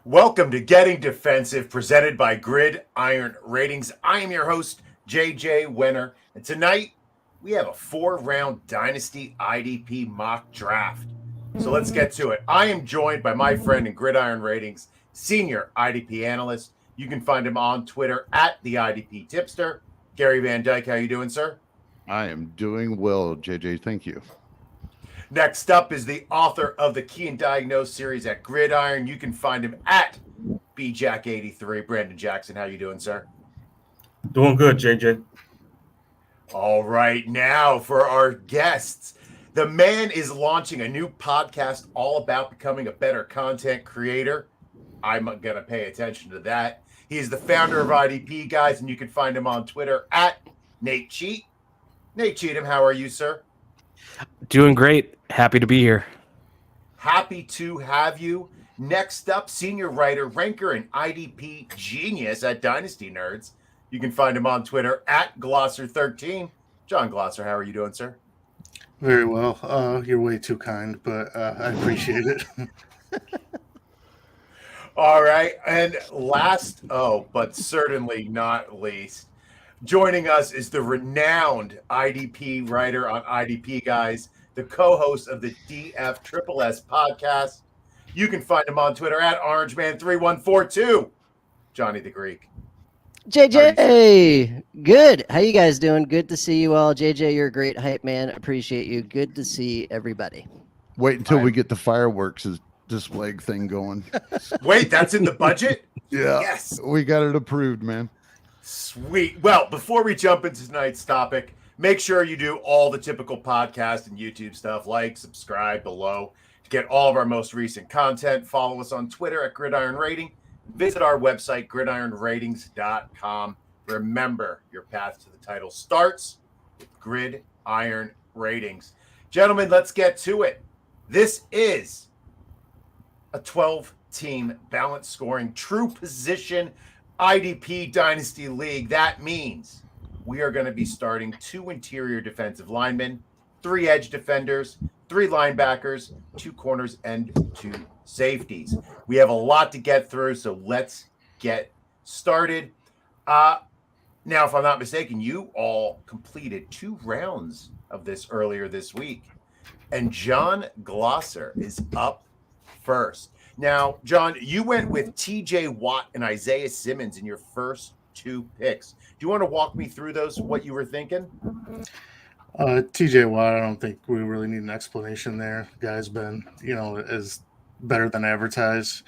Welcome to Getting Defensive, presented by Gridiron Ratings. I am your host, JJ Winner, and tonight we have a 4-round Dynasty IDP mock draft. So let's get to it. I am joined by my friend and Gridiron Ratings senior IDP analyst. You can find him on Twitter at the IDP Tipster. Gary Van Dyke, how you doing, sir? I am doing well, JJ. Thank you. Next up is the author of the Key and Diagnose series at Gridiron. You can find him at BJack83. Brandon Jackson, how you doing, sir? Doing good, JJ. All right, now for our guests. The man is launching a new podcast all about becoming a better content creator. I'm going to pay attention to that. He is the founder of IDP, guys, and you can find him on Twitter at Nate Cheat. Nate Cheatham, how are you, sir? Doing great. Happy to be here. Happy to have you. Next up, senior writer, ranker, and IDP genius at Dynasty Nerds. You can find him on Twitter at Glosser13. John Glosser, how are you doing, sir? Very well. You're way too kind, but I appreciate it. All right. And last, but certainly not least, joining us is the renowned IDP writer on IDP Guys, the co-host of the DFSSS podcast. You can find him on Twitter at OrangeMan3142. Johnny the Greek. JJ, good. How you guys doing? Good to see you all. JJ, you're a great hype man. Appreciate you. Good to see everybody. Wait until we get the fireworks display thing going. Wait, that's in the budget? Yeah. Yes. We got it approved, man. Sweet. Well, before we jump into tonight's topic, make sure you do all the typical podcast and YouTube stuff, like, subscribe below to get all of our most recent content. Follow us on Twitter at Gridiron Rating. Visit our website, gridironratings.com. Remember, your path to the title starts with Gridiron Ratings. Gentlemen, let's get to it. This is a 12-team balance scoring true position IDP Dynasty League. That means we are going to be starting 2 interior defensive linemen, 3 edge defenders, 3 linebackers, 2 corners, and 2 safeties. We have a lot to get through, so let's get started. Now, if I'm not mistaken, you all completed 2 rounds of this earlier this week, and John Glosser is up first. Now, John, you went with TJ Watt and Isaiah Simmons in your first 2 picks. Do you want to walk me through those, what you were thinking? TJ Watt, I don't think we really need an explanation there. The guy's been, is better than advertised.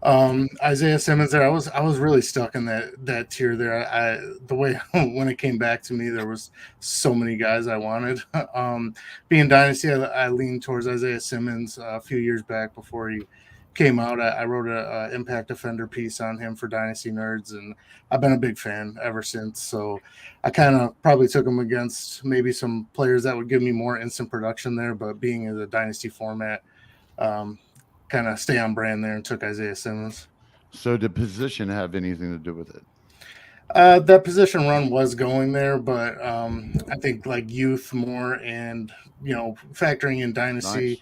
Isaiah Simmons there, I was really stuck in that tier there. The way when it came back to me, there was so many guys I wanted. Being Dynasty, I leaned towards Isaiah Simmons a few years back before he came out. I wrote a Impact Defender piece on him for Dynasty Nerds, and I've been a big fan ever since. So I kind of probably took him against maybe some players that would give me more instant production there, but being in the Dynasty format, kind of stay on brand there and took Isaiah Simmons. So did position have anything to do with it? That position run was going there, but I think like youth more and, factoring in Dynasty. Nice.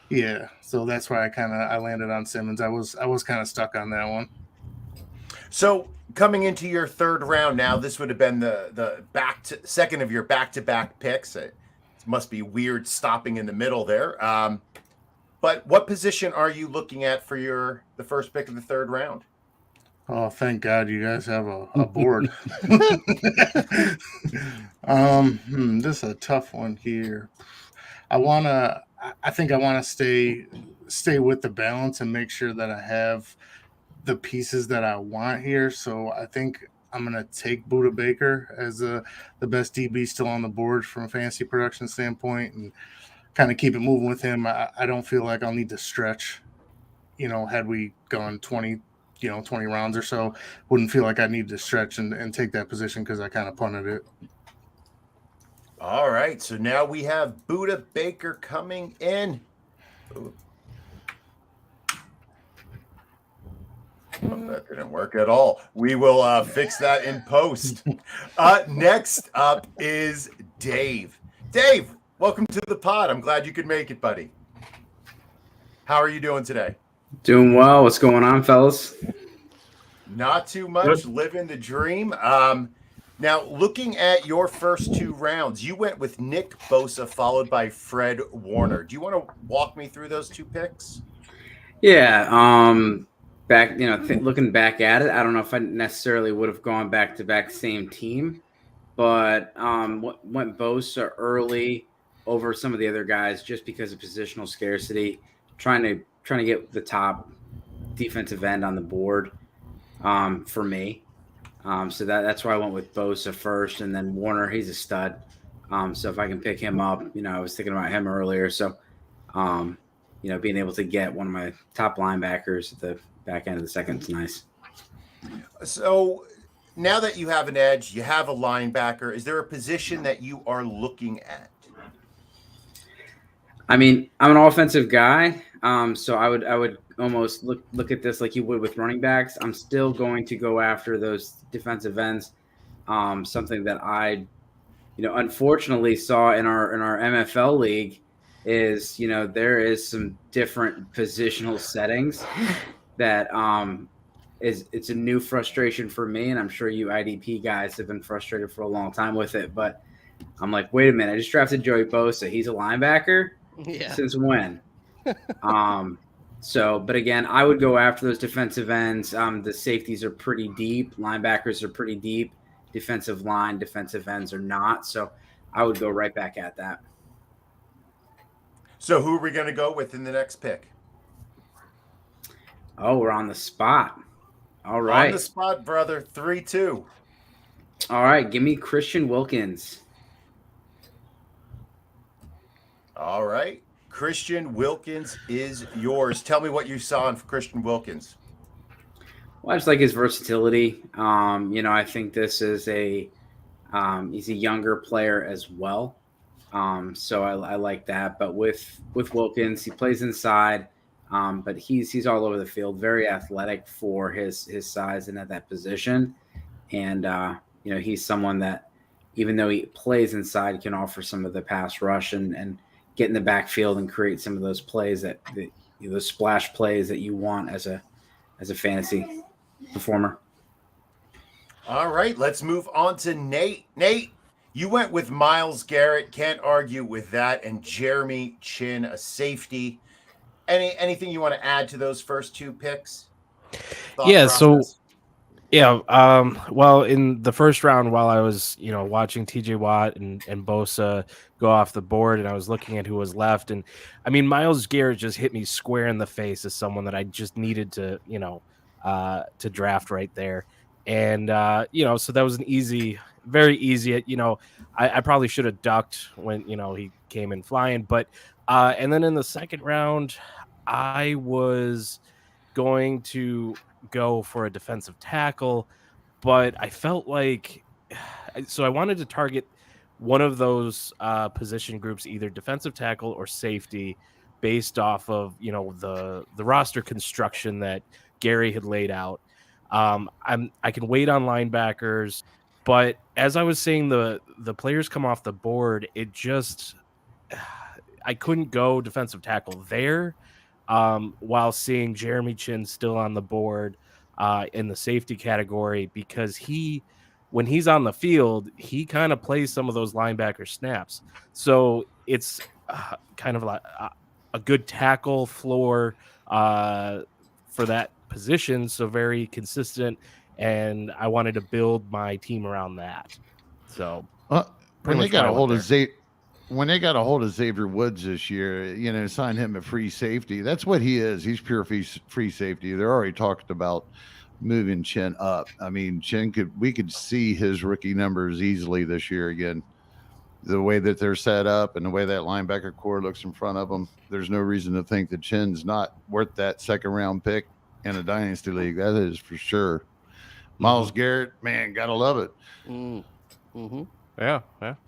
Yeah, so that's why I landed on Simmons. I was kind of stuck on that one. So coming into your 3rd round now, this would have been the second of your back-to-back picks. It must be weird stopping in the middle there. But what position are you looking at for the first pick of the 3rd round? Oh, thank God you guys have a board. This is a tough one here. I think I want to stay with the balance and make sure that I have the pieces that I want here. So I think I'm going to take Budda Baker as the best DB still on the board from a fantasy production standpoint and kind of keep it moving with him. I don't feel like I'll need to stretch, had we gone 20 rounds or so, wouldn't feel like I need to stretch and take that position because I kind of punted it. All right, so now we have Budda Baker coming in. Ooh. Oh, that didn't work at all. We will fix that in post. Next up is Dave. Dave, welcome to the pod. I'm glad you could make it, buddy. How are you doing today? Doing well. What's going on, fellas? Not too much. Living the dream. Now, looking at your first two rounds, you went with Nick Bosa followed by Fred Warner. Do you want to walk me through those two picks? Yeah. Back, looking back at it, I don't know if I necessarily would have gone back to back same team, but went Bosa early over some of the other guys just because of positional scarcity, trying to get the top defensive end on the board for me. So that's why I went with Bosa first, and then Warner. He's a stud. So if I can pick him up, I was thinking about him earlier. So, being able to get one of my top linebackers at the back end of the second is nice. So now that you have an edge, you have a linebacker. Is there a position that you are looking at? I mean, I'm an offensive guy, so I would almost look at this like you would with running backs. I'm still going to go after those defensive ends. Something that I, unfortunately saw in our MFL league is, there is some different positional settings that it's a new frustration for me, and I'm sure you IDP guys have been frustrated for a long time with it. But I'm like, wait a minute, I just drafted Joey Bosa. He's a linebacker. Yeah. Since when? But again, I would go after those defensive ends. The safeties are pretty deep. Linebackers are pretty deep. Defensive line, defensive ends are not. So I would go right back at that. So who are we going to go with in the next pick? Oh, we're on the spot. All right. On the spot, brother. 3-2. All right. Give me Christian Wilkins. All right. Christian Wilkins is yours. Tell me what you saw in Christian Wilkins. Well, I just like his versatility. I think this is he's a younger player as well. So I like that. But with Wilkins, he plays inside, but he's all over the field, very athletic for his size and at that position. And, he's someone that, even though he plays inside, can offer some of the pass rush and get in the backfield and create some of those plays those splash plays that you want as a fantasy performer. All right, let's move on to Nate. Nate, you went with Myles Garrett. Can't argue with that. And Jeremy Chin, a safety. Anything you want to add to those first two picks? Yeah, process? Well, in the first round, while I was, watching TJ Watt and Bosa go off the board, and I was looking at who was left, and I mean, Myles Garrett just hit me square in the face as someone that I just needed to, to draft right there. And, so that was very easy. I probably should have ducked when, he came in flying, but, and then in the second round, I was going to go for a defensive tackle, but I felt like, so I wanted to target one of those position groups, either defensive tackle or safety, based off of the roster construction that Gary had laid out. I can wait on linebackers, but as I was saying, the players come off the board, it just I couldn't go defensive tackle there. While seeing Jeremy Chin still on the board in the safety category, because when he's on the field, he kind of plays some of those linebacker snaps. So it's kind of like a good tackle floor for that position. So very consistent. And I wanted to build my team around that. So when they got a hold of Xavier Woods this year, sign him a free safety. That's what he is. He's pure free safety. They're already talked about moving Chin up. I mean, we could see his rookie numbers easily this year again. The way that they're set up and the way that linebacker core looks in front of them, there's no reason to think that Chin's not worth that second round pick in a dynasty league. That is for sure. Myles Garrett, man, gotta love it. Mm-hmm. Yeah,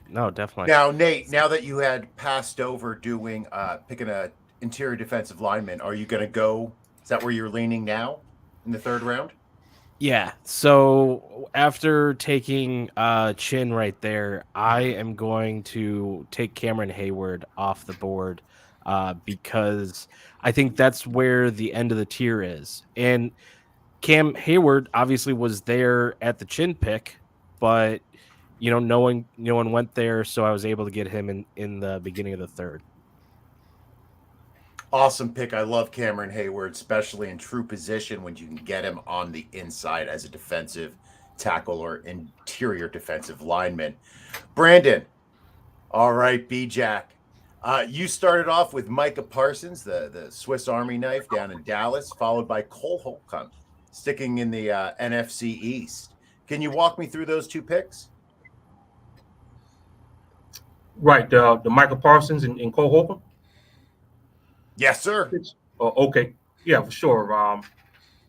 no, definitely. Now, Nate, now that you had passed over doing picking a interior defensive lineman, are you going to go? Is that where you're leaning now in the third round? Yeah. So after taking Chin right there, I am going to take Cameron Hayward off the board because I think that's where the end of the tier is. And Cam Hayward obviously was there at the Chin pick, but no one went there, so I was able to get him in the beginning of the third. Awesome pick. I love Cameron Hayward, especially in true position when you can get him on the inside as a defensive tackle or interior defensive lineman. Brandon, all right, B-Jack. You started off with Micah Parsons, the Swiss Army knife down in Dallas, followed by Cole Holcomb, sticking in the NFC East. Can you walk me through those two picks? Right, the Michael Parsons and Cole Holcomb. Yes, sir. Okay, yeah, for sure.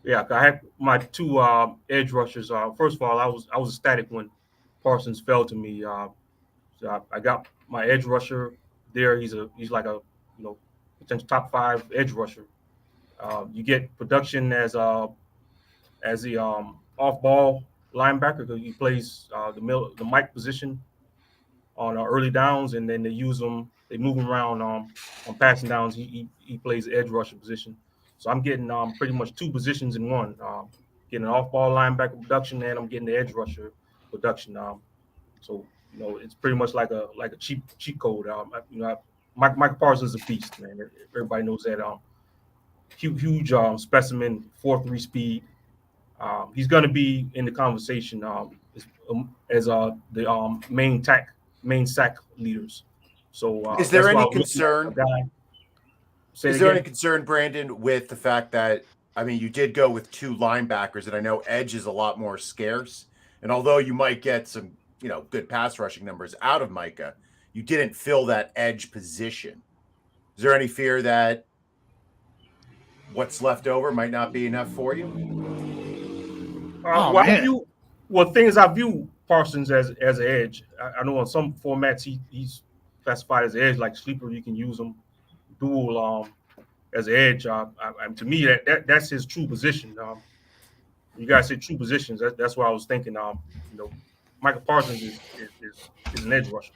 Yeah, I had my two edge rushers. First of all, I was ecstatic when Parsons fell to me. So I got my edge rusher there. He's like a potential top 5 edge rusher. You get production as the off ball linebacker because he plays the Mike position on early downs, and then they use him. They move him around on passing downs. He plays the edge rusher position. So I'm getting pretty much 2 positions in one. Getting an off ball linebacker production, and I'm getting the edge rusher production. So it's pretty much like a cheat code. Michael Parsons is a beast, man. Everybody knows that. Huge specimen, 4.3 speed. He's going to be in the conversation as the main sack leaders. So is there any concern? Is there any concern, Brandon, with the fact that you did go with 2 linebackers, and I know edge is a lot more scarce, and although you might get some good pass rushing numbers out of Micah, you didn't fill that edge position. Is there any fear that what's left over might not be enough for you? I view Parsons as an edge. I know on some formats he's classified as an edge, like sleeper. You can use him dual as an edge. To me, that's his true position. You guys say true positions. That's what I was thinking. Michael Parsons is an edge rusher.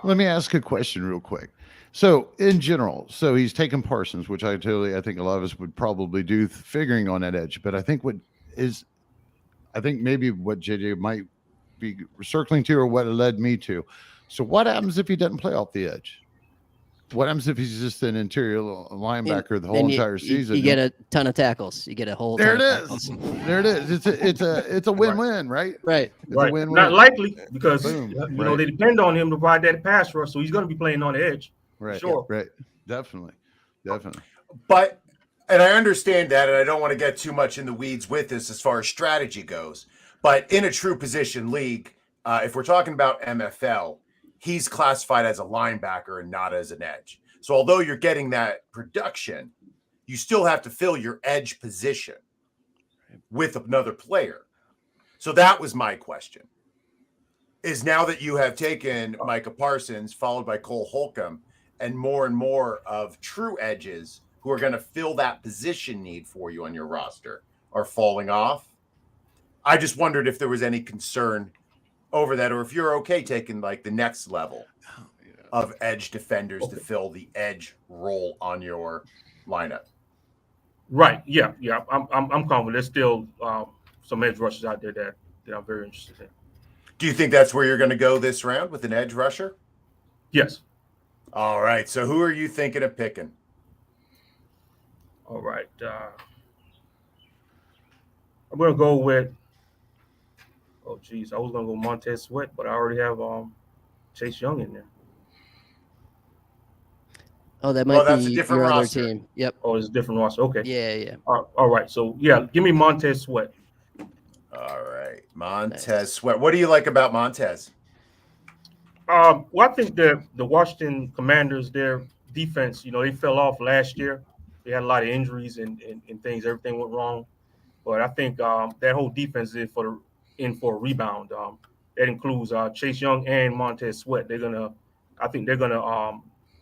Let me ask a question real quick. So in general, he's taken Parsons, which I think a lot of us would probably do figuring on that edge. But I think maybe what JJ might be circling to, or what it led me to. So what happens if he doesn't play off the edge? What happens if he's just an interior linebacker the whole entire season? You get a ton of tackles. You get a whole. There it is. There it is. It's a win-win, right? Right. It's a win-win. Not likely because they depend on him to provide that pass rush, so he's going to be playing on the edge. Right. Sure. Right. Definitely. But, and I understand that, and I don't want to get too much in the weeds with this as far as strategy goes. But in a true position league, if we're talking about MFL, he's classified as a linebacker and not as an edge. So although you're getting that production, you still have to fill your edge position with another player. So that was my question. Is now that you have taken Micah Parsons, followed by Cole Holcomb, and more of true edges who are going to fill that position need for you on your roster are falling off, I just wondered if there was any concern over that, or if you're okay taking like the next level of edge defenders to fill the edge role on your lineup. Right. Yeah. I'm confident. There's still some edge rushers out there that I'm very interested in. Do you think that's where you're going to go this round, with an edge rusher? Yes. All right. So who are you thinking of picking? All right. I'm going to go with. Oh, geez. I was going to go Montez Sweat, but I already have Chase Young in there. Oh, that might that's be a different your roster. other team. Yep. Oh, it's a different roster. Okay. Yeah. All right. So, yeah, give me Montez Sweat. All right. Montez Sweat. What do you like about Montez? Well, I think the Washington Commanders, their defense, they fell off last year. They had a lot of injuries and things. Everything went wrong. But I think that whole defense is in for a rebound. That includes Chase Young and Montez Sweat. I think they're gonna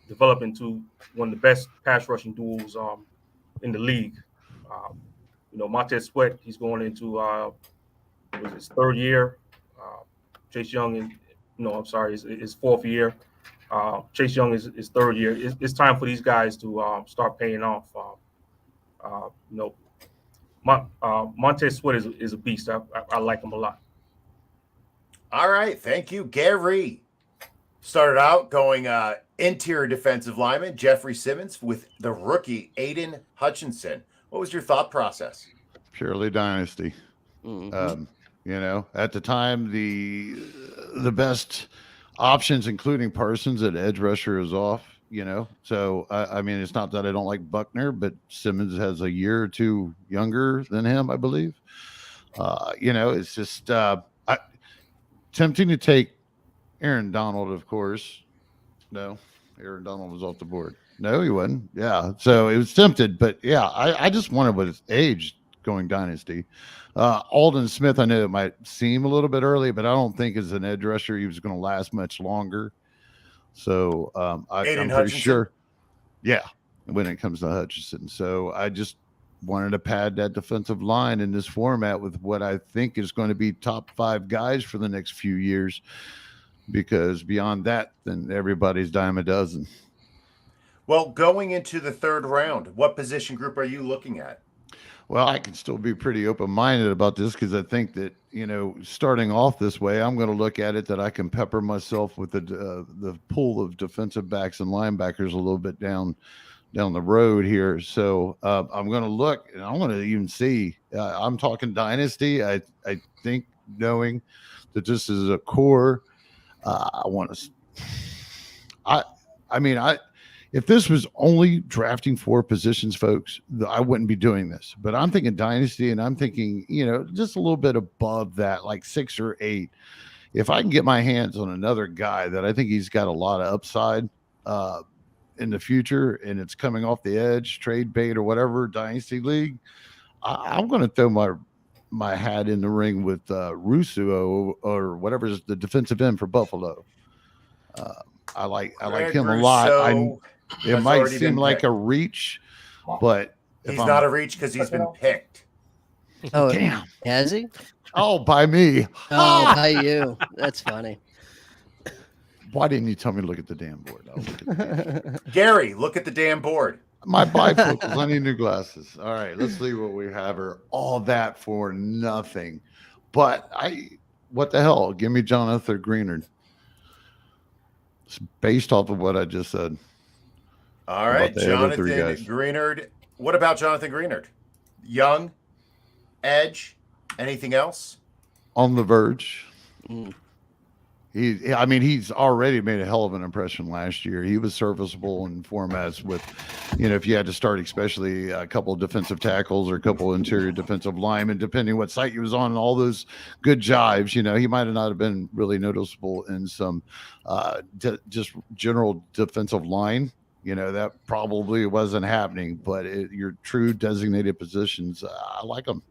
develop into one of the best pass rushing duels in the league. Montez Sweat, he's going into his third year. Chase Young is, his fourth year. Chase Young is his third year. It's time for these guys to start paying off. Montez Sweat is a beast. I like him a lot. All right, thank you, Gary. Started out going interior defensive lineman Jeffrey Simmons with the rookie Aiden Hutchinson. What was your thought process? Purely Dynasty. Mhm. At the time, the best options, including Parsons at edge rusher, is off. So I mean, it's not that I don't like Buckner, but Simmons has a year or two younger than him, I believe. It's just tempting to take Aaron Donald, of course. No, Aaron Donald was off the board. No, he wasn't. Yeah, so it was tempted, but yeah, I just wanted with his age going Dynasty. Alden Smith, I know it might seem a little bit early, but I don't think as an edge rusher he was going to last much longer. So I'm pretty sure. Yeah, when it comes to Hutchinson. So I just wanted to pad that defensive line in this format with what I think is going to be top 5 guys for the next few years, because beyond that, then everybody's dime a dozen. Well, going into the third round, what position group are you looking at? Well, I can still be pretty open-minded about this, because I think that, starting off this way, I'm going to look at it that I can pepper myself with the pool of defensive backs and linebackers a little bit down the road here. So I'm going to look, and I'm going to even see. I'm talking Dynasty. I think, knowing that this is a core, I want to. If this was only drafting 4 positions, folks, I wouldn't be doing this. But I'm thinking Dynasty, and I'm thinking, just a little bit above that, like 6 or 8. If I can get my hands on another guy that I think he's got a lot of upside in the future, and it's coming off the edge, trade bait or whatever, Dynasty League, I'm going to throw my hat in the ring with Russo or whatever's the defensive end for Buffalo. I like him a lot. It might seem like a reach, but he's not a reach because he's been picked. Oh, damn. Has he? Oh, by me. Oh, by you. That's funny. Why didn't you tell me to look at the damn board? Gary, look at the damn board. My bifocals. I need new glasses. All right, let's see what we have here. All that for nothing. But what the hell? Give me Jonathan Greenard. It's based off of what I just said. All right, Jonathan Greenard. What about Jonathan Greenard? Young, edge, anything else? On the verge. He's already made a hell of an impression last year. He was serviceable in formats with, if you had to start, especially a couple of defensive tackles or a couple of interior defensive linemen, depending what site he was on, and all those good jives, he might have not have been really noticeable in some just general defensive line. That probably wasn't happening, but your true designated positions, I like him.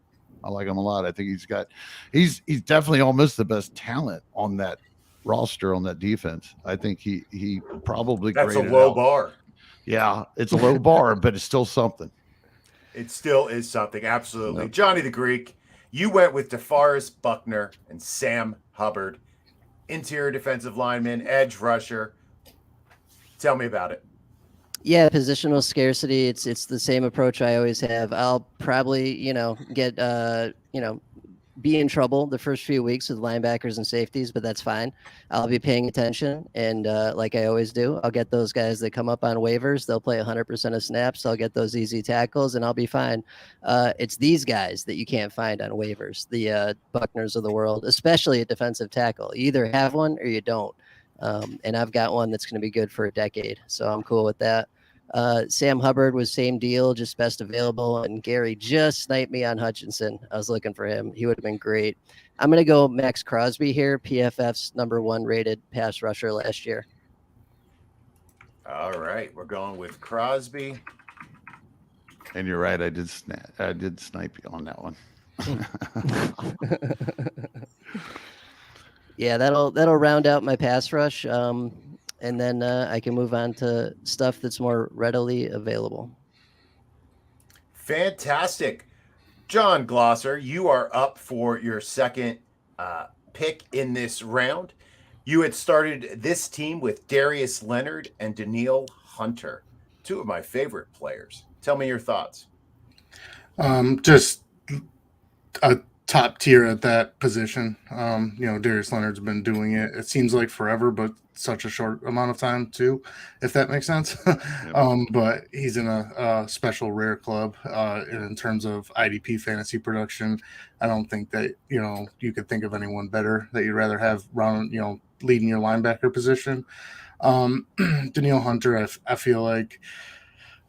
I like him a lot. I think he's definitely almost the best talent on that roster, on that defense. I think he probably that's a low bar. Yeah, it's a low bar, but it's still something. It still is something. Absolutely. Yep. Johnny the Greek, you went with DeForest Buckner and Sam Hubbard, interior defensive lineman, edge rusher. Tell me about it. Yeah, positional scarcity. It's the same approach I always have. I'll probably, get be in trouble the first few weeks with linebackers and safeties, but that's fine. I'll be paying attention, and like I always do, I'll get those guys that come up on waivers. They'll play 100% of snaps. I'll get those easy tackles, and I'll be fine. It's these guys that you can't find on waivers, the Buckners of the world, especially a defensive tackle. You either have one or you don't. And I've got one that's going to be good for a decade, so I'm cool with that. Sam Hubbard was same deal, just best available, and Gary just sniped me on Hutchinson. I was looking for him. He would have been great. I'm going to go Max Crosby here, PFF's #1 rated pass rusher last year. All right, we're going with Crosby. And you're right, I did snipe you on that one. Yeah, that'll round out my pass rush. And then I can move on to stuff that's more readily available. Fantastic. John Glosser, you are up for your second pick in this round. You had started this team with Darius Leonard and Daniil Hunter, two of my favorite players. Tell me your thoughts. Just a top tier at that position. Darius Leonard's been doing it. It seems like forever, but such a short amount of time too, if that makes sense. Yep. But he's in a special rare club in terms of IDP fantasy production. I don't think that, you could think of anyone better that you'd rather have leading your linebacker position. Daniil Hunter, I feel like,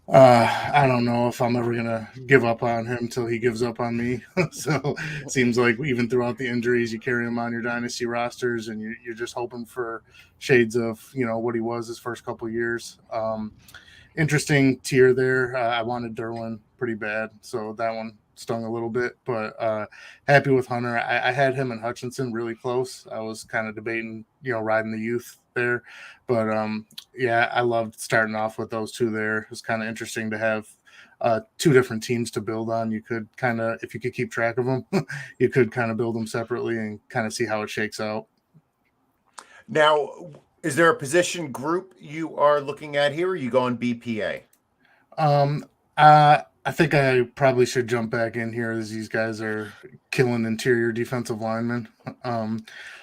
I don't know if I'm ever going to give up on him until he gives up on me. So it seems like even throughout the injuries, you carry him on your dynasty rosters and you're just hoping for shades of, what he was his first couple of years. Interesting tier there. I wanted Derwin pretty bad, so that one stung a little bit, but happy with Hunter. I had him and Hutchinson really close. I was kind of debating, riding the youth there, but I loved starting off with those two there. It was kind of interesting to have two different teams to build on. You could kind of, if you could keep track of them, you could kind of build them separately and kind of see how it shakes out. Now, is there a position group you are looking at here? Or are you going BPA? I think I probably should jump back in here as these guys are killing interior defensive linemen.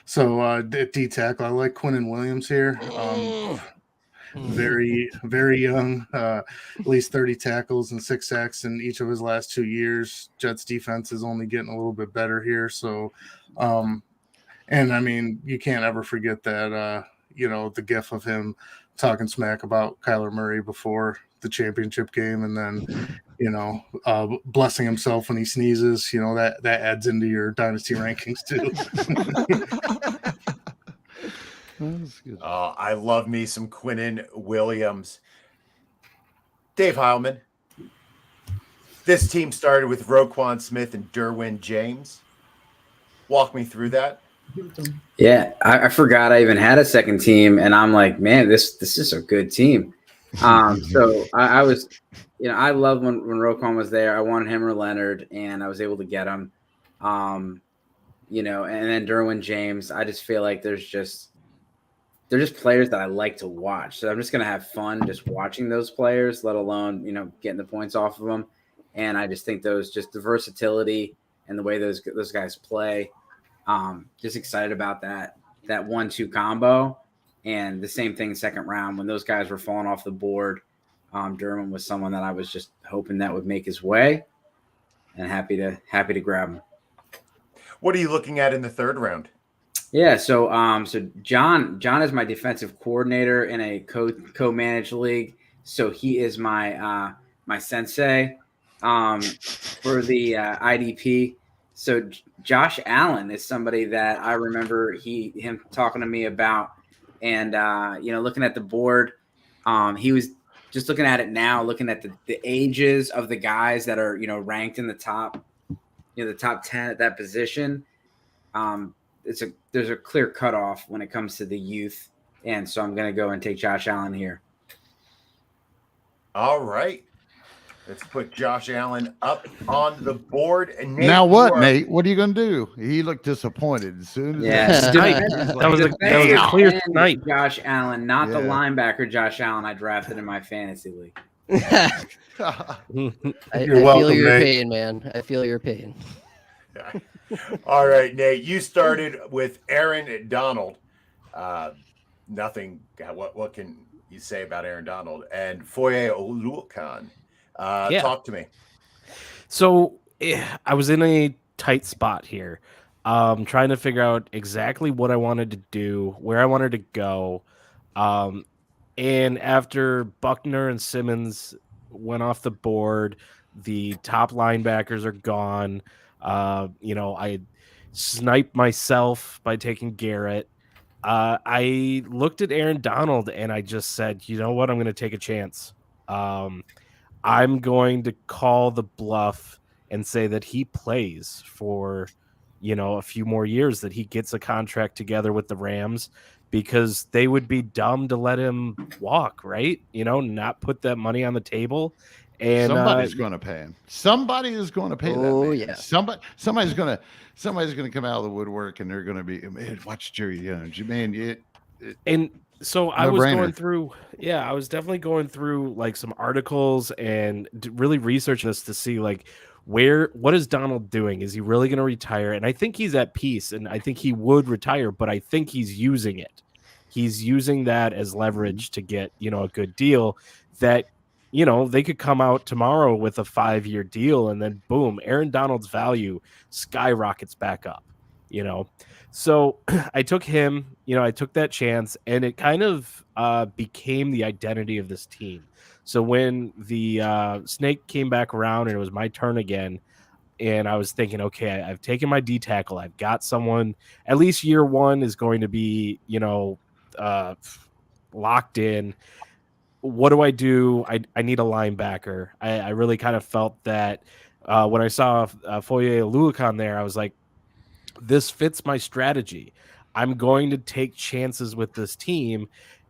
So D tackle, I like Quinnen Williams here. Very, very young, at least 30 tackles and 6 sacks in each of his last 2 years. Jets defense is only getting a little bit better here. So, and I mean, you can't ever forget that, the gif of him talking smack about Kyler Murray before the championship game, and then, blessing himself when he sneezes, that adds into your dynasty rankings too. I love me some Quinnen Williams. Dave Heilman. This team started with Roquan Smith and Derwin James. Walk me through that. Yeah, I forgot I even had a second team, and I'm like, man, this is a good team. So I was, I love when Roquan was there. I wanted him or Leonard, and I was able to get him. And then Derwin James. I just feel like they're just players that I like to watch. So I'm just gonna have fun just watching those players, let alone getting the points off of them. And I just think just the versatility and the way those guys play. Just excited about that 1-2 combo. And the same thing second round when those guys were falling off the board. Derwin was someone that I was just hoping that would make his way, and happy to grab him. What are you looking at in the third round? Yeah, so John is my defensive coordinator in a co-managed league. So he is my my sensei for the IDP. So Josh Allen is somebody that I remember him talking to me about, and looking at the board, he was just looking at it now, looking at the ages of the guys that are ranked in the top, the top 10 at that position. There's a clear cutoff when it comes to the youth, and so I'm going to go and take Josh Allen here. All right. Let's put Josh Allen up on the board. And Nate, now what, Nate? What are you going to do? He looked disappointed as soon as that was a clear night. Josh Allen, not the linebacker Josh Allen I drafted in my fantasy league. I feel your pain, man. I feel your pain. All right, Nate. You started with Aaron Donald. Nothing. What can you say about Aaron Donald and Foye Oluokun? Talk to me. So I was in a tight spot here, trying to figure out exactly what I wanted to do, where I wanted to go. And after Buckner and Simmons went off the board, the top linebackers are gone. I sniped myself by taking Garrett. I looked at Aaron Donald and I just said, you know what? I'm going to take a chance. I'm going to call the bluff and say that he plays for, a few more years, that he gets a contract together with the Rams, because they would be dumb to let him walk, right? Not put that money on the table. And somebody's going to pay him. Somebody is going to pay that man. Yeah. Somebody's going to come out of the woodwork, and they're going to be, man, watch Jerry Jones. Man, and so I was going through, I was definitely going through like some articles and really researching this to see like what is Donald doing? Is he really going to retire? And I think he's at peace, and I think he would retire, but I think he's using it. He's using that as leverage to get, a good deal that, they could come out tomorrow with a 5-year deal, and then boom, Aaron Donald's value skyrockets back up, So I took him, I took that chance, and it kind of became the identity of this team. So when the snake came back around and it was my turn again, and I was thinking, okay, I've taken my D tackle. I've got someone, at least year one is going to be, locked in. What do? I need a linebacker. I really kind of felt that when I saw Foye Oluokun there, I was like, this fits my strategy. I'm going to take chances with this team.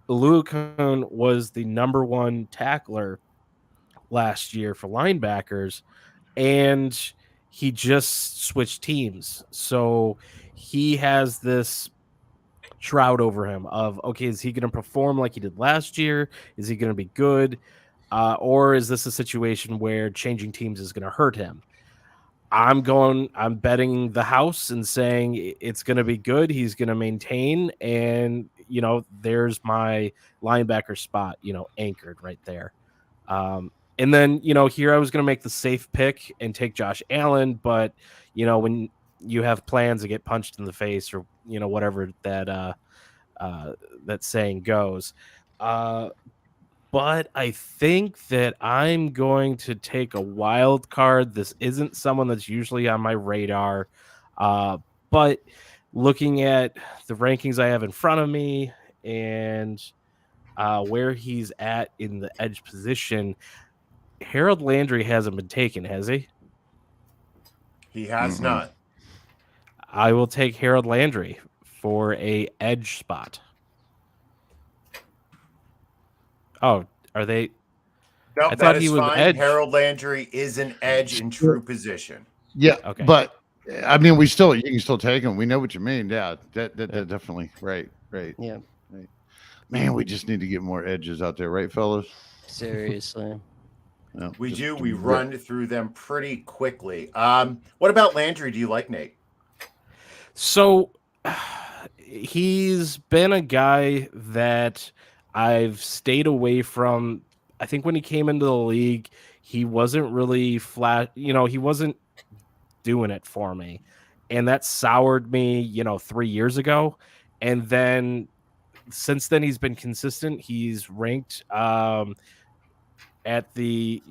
Oluokun was the number one tackler last year for linebackers, and he just switched teams. So he has this shroud over him of, okay, is he going to perform like he did last year? Is he going to be good? Or is this a situation where changing teams is going to hurt him? I'm betting the house and saying it's going to be good. He's going to maintain. And, there's my linebacker spot, anchored right there. And then, here I was going to make the safe pick and take Josh Allen. But, when you have plans to get punched in the face or, whatever that saying goes. But I think that I'm going to take a wild card. This isn't someone that's usually on my radar. But looking at the rankings I have in front of me and where he's at in the edge position, Harold Landry hasn't been taken, has he? He has not. I will take Harold Landry for a edge spot. Oh, are they? No, I thought he was fine. edge. Harold Landry is an edge in true position. Yeah, okay. But I mean, you can still take him. We know what you mean. Yeah, that definitely right. Yeah. Right. Man, we just need to get more edges out there, right, fellas? Seriously. No, We do. We run through them pretty quickly. What about Landry? Do you like, Nate? So he's been a guy that I've stayed away from. I think when he came into the league, he wasn't really flat. He wasn't doing it for me. And that soured me, 3 years ago. And then since then, he's been consistent. He's ranked at the,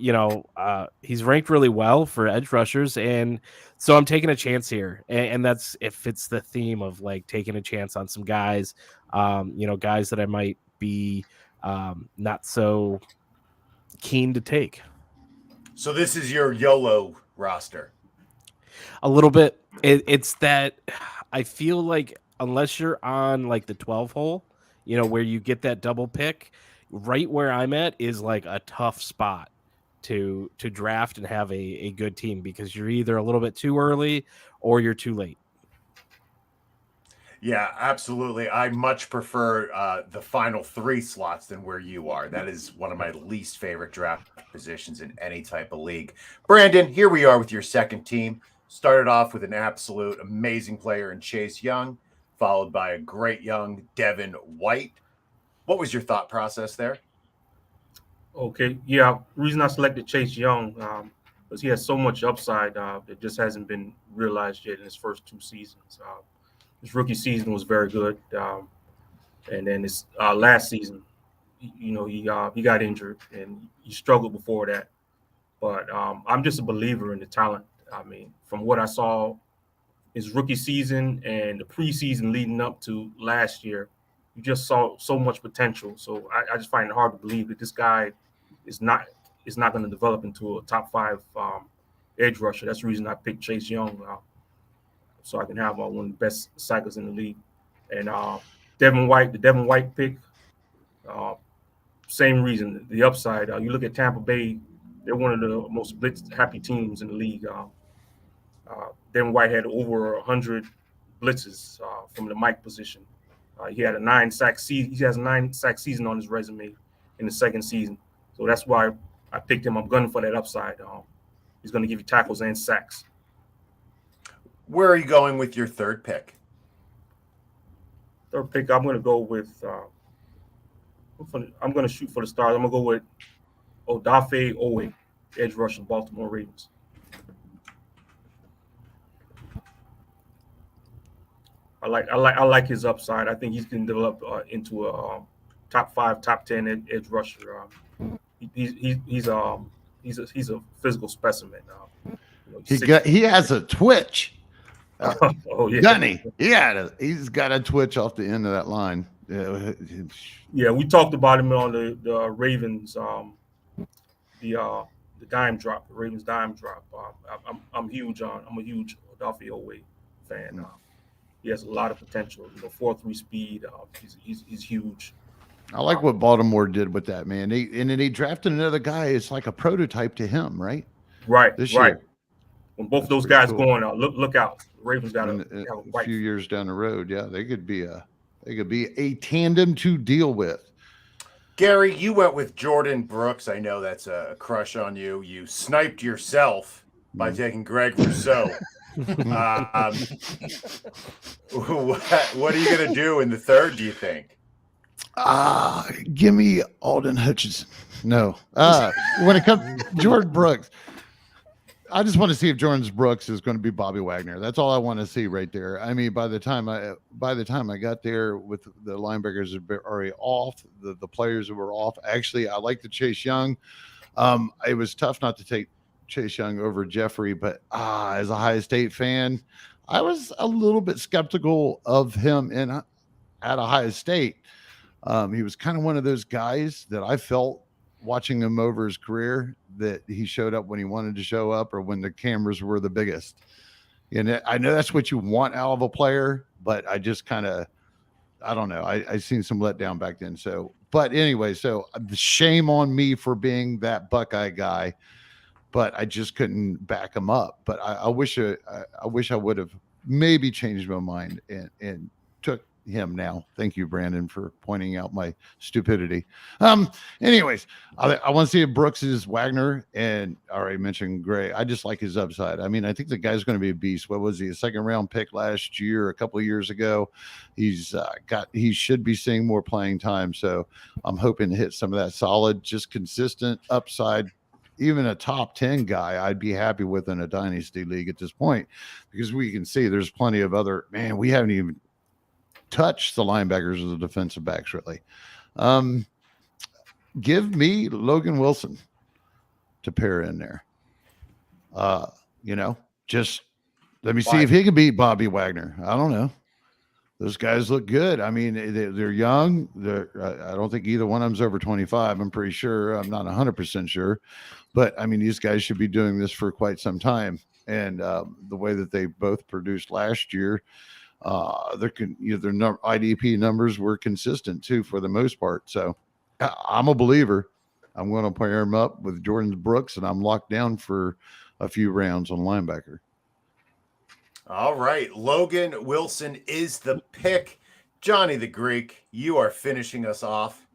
he's ranked really well for edge rushers. And so I'm taking a chance here. And that's, it fits the theme of like taking a chance on some guys, guys that I might be not so keen to take. So this is your YOLO roster. A little bit. It's that I feel like unless you're on like the 12 hole, where you get that double pick, right where I'm at is like a tough spot to draft and have a good team because you're either a little bit too early or you're too late. Yeah, absolutely. I much prefer the final 3 slots than where you are. That is one of my least favorite draft positions in any type of league. Brandon, here we are with your second team. Started off with an absolute amazing player in Chase Young, followed by a great young Devine White. What was your thought process there? Okay, yeah. Reason I selected Chase Young because he has so much upside that just hasn't been realized yet in his first 2 seasons. His rookie season was very good, and then his last season, he got injured and he struggled before that. But I'm just a believer in the talent. I mean, from what I saw, his rookie season and the preseason leading up to last year, you just saw so much potential. So I just find it hard to believe that this guy is not going to develop into a top 5 edge rusher. That's the reason I picked Chase Young, so I can have one of the best cycles in the league. And Devin White, the Devin White pick, same reason, the upside. You look at Tampa Bay, they're one of the most blitz-happy teams in the league. Devin White had over 100 blitzes from the Mike position. He had a 9-sack season. He has a 9-sack season on his resume in the second season. So that's why I picked him. I'm gunning for that upside. He's going to give you tackles and sacks. Where are you going with your third pick? Third pick, I'm going to go with. I'm going to shoot for the stars. I'm going to go with Odafe Owe, edge rusher, Baltimore Ravens. I like his upside. I think he's going to develop into a top 5, top 10 edge rusher. He's a physical specimen. He has a twitch. Oh yeah, Gunny. He's got a twitch off the end of that line. Yeah, we talked about him on the Ravens, the dime drop, the Ravens dime drop. I'm huge on. I'm a huge Odafe Owe fan. He has a lot of potential. 4.3 speed. He's huge. I like what Baltimore did with that, man. And then they drafted another guy. It's like a prototype to him, right? Right. This right. year. When both those guys going out, look out. The Ravens got a few years down the road. Yeah, they could be a tandem to deal with. Gary, you went with Jordan Brooks. I know that's a crush on you. You sniped yourself by taking Greg Rousseau. What are you going to do in the third, do you think? Give me Alden Hutchinson. No. When it comes to Jordan Brooks, I just want to see if Jordan Brooks is going to be Bobby Wagner. That's all I want to see right there. I mean, by the time I got there, with the linebackers already off, the players were off. Actually, I like the Chase Young. It was tough not to take Chase Young over Jeffrey, but as a Ohio State fan, I was a little bit skeptical of him at Ohio State. He was kind of one of those guys that I felt watching him over his career that he showed up when he wanted to show up or when the cameras were the biggest. And I know that's what you want out of a player, but I just kind of, I don't know. I seen some letdown back then. So, but anyway, so shame on me for being that Buckeye guy, but I just couldn't back him up. But I wish I would have maybe changed my mind and took him now. Thank you, Brandon, for pointing out my stupidity. Anyways, I want to see if Brooks is Wagner, and I already mentioned Gray. I just like his upside. I mean, I think the guy's going to be a beast. What was he, a second round pick last year, a couple of years ago? He should be seeing more playing time. So I'm hoping to hit some of that solid, just consistent upside. Even a top 10 guy, I'd be happy with in a dynasty league at this point, because we can see there's plenty of other, man, we haven't even touch the linebackers or the defensive backs, really. Give me Logan Wilson to pair in there. Just let me see if he can beat Bobby Wagner. I don't know. Those guys look good. I mean, they're young. I don't think either one of them's over 25. I'm pretty sure. I'm not 100% sure. But, I mean, these guys should be doing this for quite some time. And the way that they both produced last year, their IDP numbers were consistent too for the most part. So I'm a believer. I'm going to pair him up with Jordan Brooks, and I'm locked down for a few rounds on linebacker. All right, Logan Wilson is the pick. Johnny the Greek, you are finishing us off.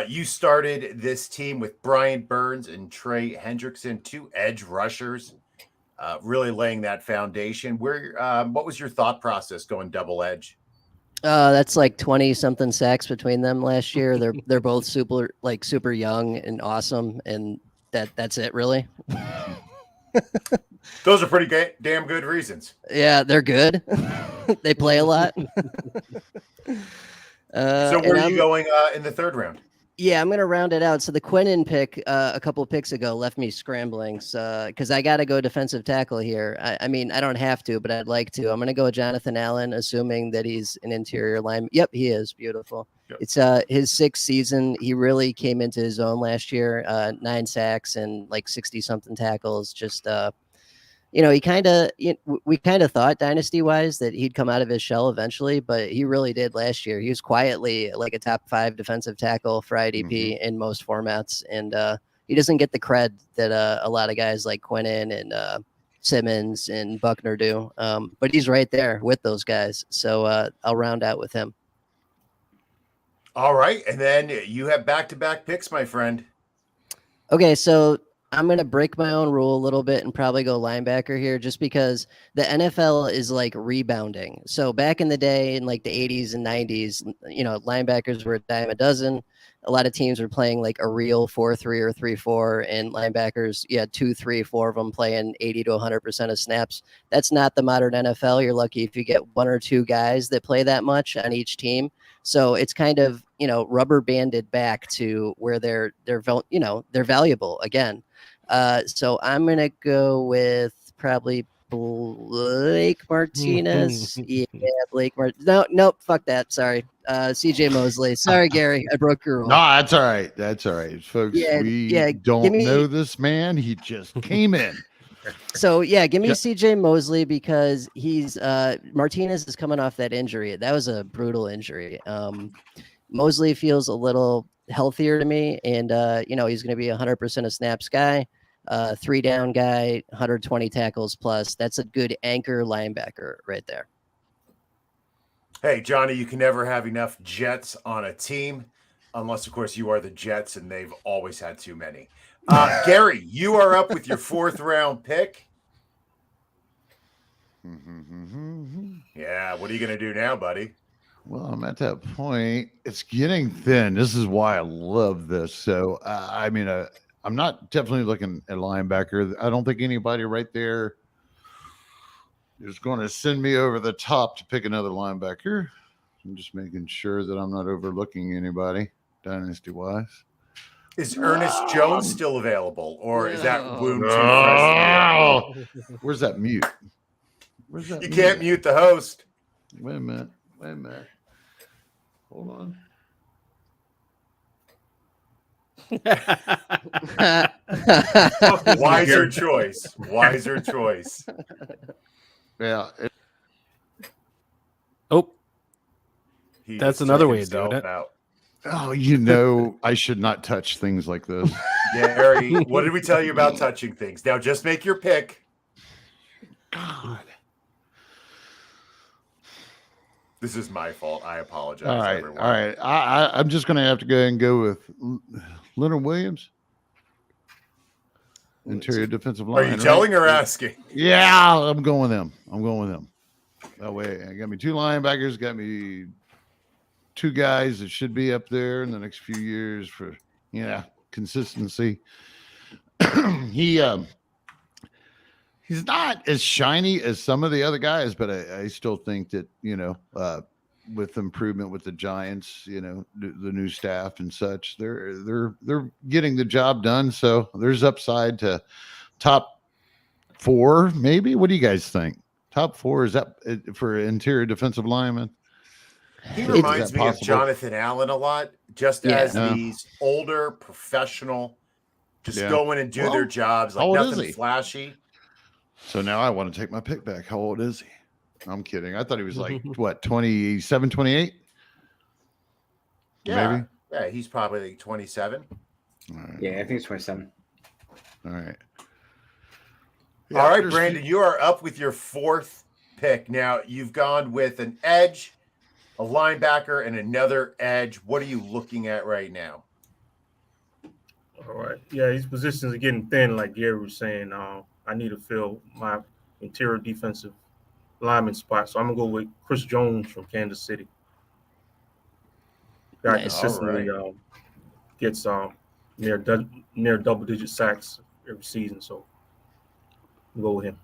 You started this team with Brian Burns and Trey Hendrickson, 2 edge rushers. Really laying that foundation. What was your thought process going double edge? That's like 20 something sacks between them last year. They're both super young and awesome, and that's it really. Those are pretty damn good reasons. Yeah, they're good. They play a lot. So where are you going in the third round? Yeah, I'm going to round it out. So the Quinnen pick a couple of picks ago left me scrambling because I got to go defensive tackle here. I mean, I don't have to, but I'd like to. I'm going to go with Jonathan Allen, assuming that he's an interior lineman. Yep, he is. Beautiful. Yep. It's his 6th season. He really came into his own last year, 9 sacks and like 60-something tackles. Just, he kind of, we kind of thought dynasty wise that he'd come out of his shell eventually, but he really did last year. He was quietly like a top 5 defensive tackle for IDP in most formats. And he doesn't get the cred that a lot of guys like Quinnen and Simmons and Buckner do. But he's right there with those guys. So I'll round out with him. All right. And then you have back-to-back picks, my friend. Okay, so I'm going to break my own rule a little bit and probably go linebacker here just because the NFL is like rebounding. So back in the day in like the 80s and 90s, linebackers were a dime a dozen. A lot of teams were playing like a real 4-3 or 3-4, and linebackers, 2, 3, 4 of them playing 80 to 100% of snaps. That's not the modern NFL. You're lucky if you get 1 or 2 guys that play that much on each team. So it's kind of, rubber banded back to where they're valuable again. So I'm going to go with probably Blake Martinez. Blake Martinez. Nope. Fuck that. Sorry. CJ Mosley. Sorry, Gary. I broke your rule. No, that's all right. That's all right. Folks, we don't know this man. He just came in. So give me CJ Mosley because he's Martinez is coming off that injury. That was a brutal injury. Mosley feels a little healthier to me, and he's going to be 100% of snaps guy, 3-down guy, 120 tackles plus. That's a good anchor linebacker right there. Hey, Johnny, you can never have enough Jets on a team, unless, of course, you are the Jets, and they've always had too many. Gary, you are up with your 4th round pick. Yeah, what are you going to do now, buddy? Well, I'm at that point. It's getting thin. This is why I love this. So, I'm not definitely looking at linebacker. I don't think anybody right there is going to send me over the top to pick another linebacker. I'm just making sure that I'm not overlooking anybody dynasty-wise. Is Ernest Jones still available, or is that wound too fresh? Where's that mute? You can't mute the host. Wait a minute. Hold on. Wiser choice. Yeah. That's another way of doing it. Oh, I should not touch things like this. Gary, what did we tell you about touching things? Now just make your pick. God. This is my fault. I apologize. All right. Everyone. All right. I'm just going to have to go ahead and go with Leonard Williams. Interior defensive line. Are you telling or asking? Yeah, I'm going with him. That way, I got me 2 linebackers, got me 2 guys that should be up there in the next few years for, consistency. He's not as shiny as some of the other guys, but I still think that, with improvement with the Giants, the new staff and such, they're getting the job done. So there's upside to top 4, maybe. What do you guys think? Top 4, is that for interior defensive lineman? He reminds me of Jonathan Allen a lot, just as these older professional, go in and do their jobs, like nothing flashy. So now I want to take my pick back. How old is he? I'm kidding. I thought he was like, what, 27, 28? Yeah. Maybe? Yeah, he's probably like 27. All right. Yeah, I think it's 27. All right. Yeah, all right, Brandon, you are up with your 4th pick. Now, you've gone with an edge, a linebacker, and another edge. What are you looking at right now? All right. Yeah, these positions are getting thin, like Gary was saying. I need to fill my interior defensive lineman spot. So I'm going to go with Chris Jones from Kansas City. Guy consistently gets near double-digit sacks every season. So I'll go with him.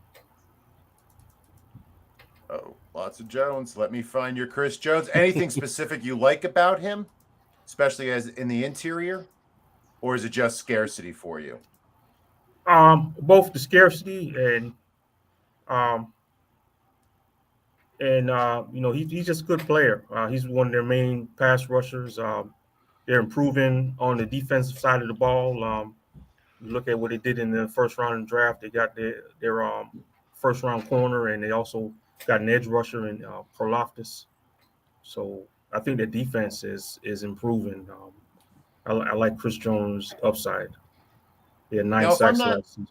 Oh, lots of Jones. Let me find your Chris Jones. Anything specific you like about him, especially as in the interior? Or is it just scarcity for you? Both the scarcity and he's just a good player. He's one of their main pass rushers. They're improving on the defensive side of the ball. You look at what they did in the first round of the draft. They got their first round corner, and they also got an edge rusher in Karlaftis. So I think the defense is improving. I like Chris Jones' upside. He had 9 sacks last season.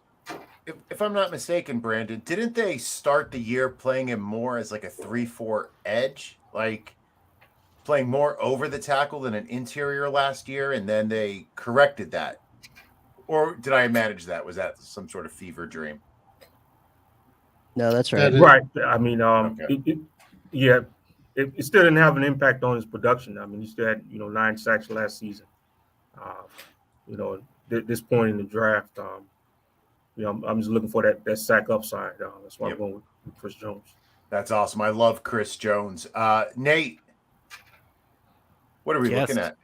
If I'm not mistaken, Brandon, didn't they start the year playing him more as like a 3-4 edge, like playing more over the tackle than an interior last year, and then they corrected that? Or did I manage that? Was that some sort of fever dream? No, that's right. Right. I mean, Okay. it still didn't have an impact on his production. I mean, he still had 9 sacks last season. At this point in the draft, I'm just looking for that sack upside. That's why I'm going with Chris Jones. That's awesome. I love Chris Jones. Nate, what are we looking at?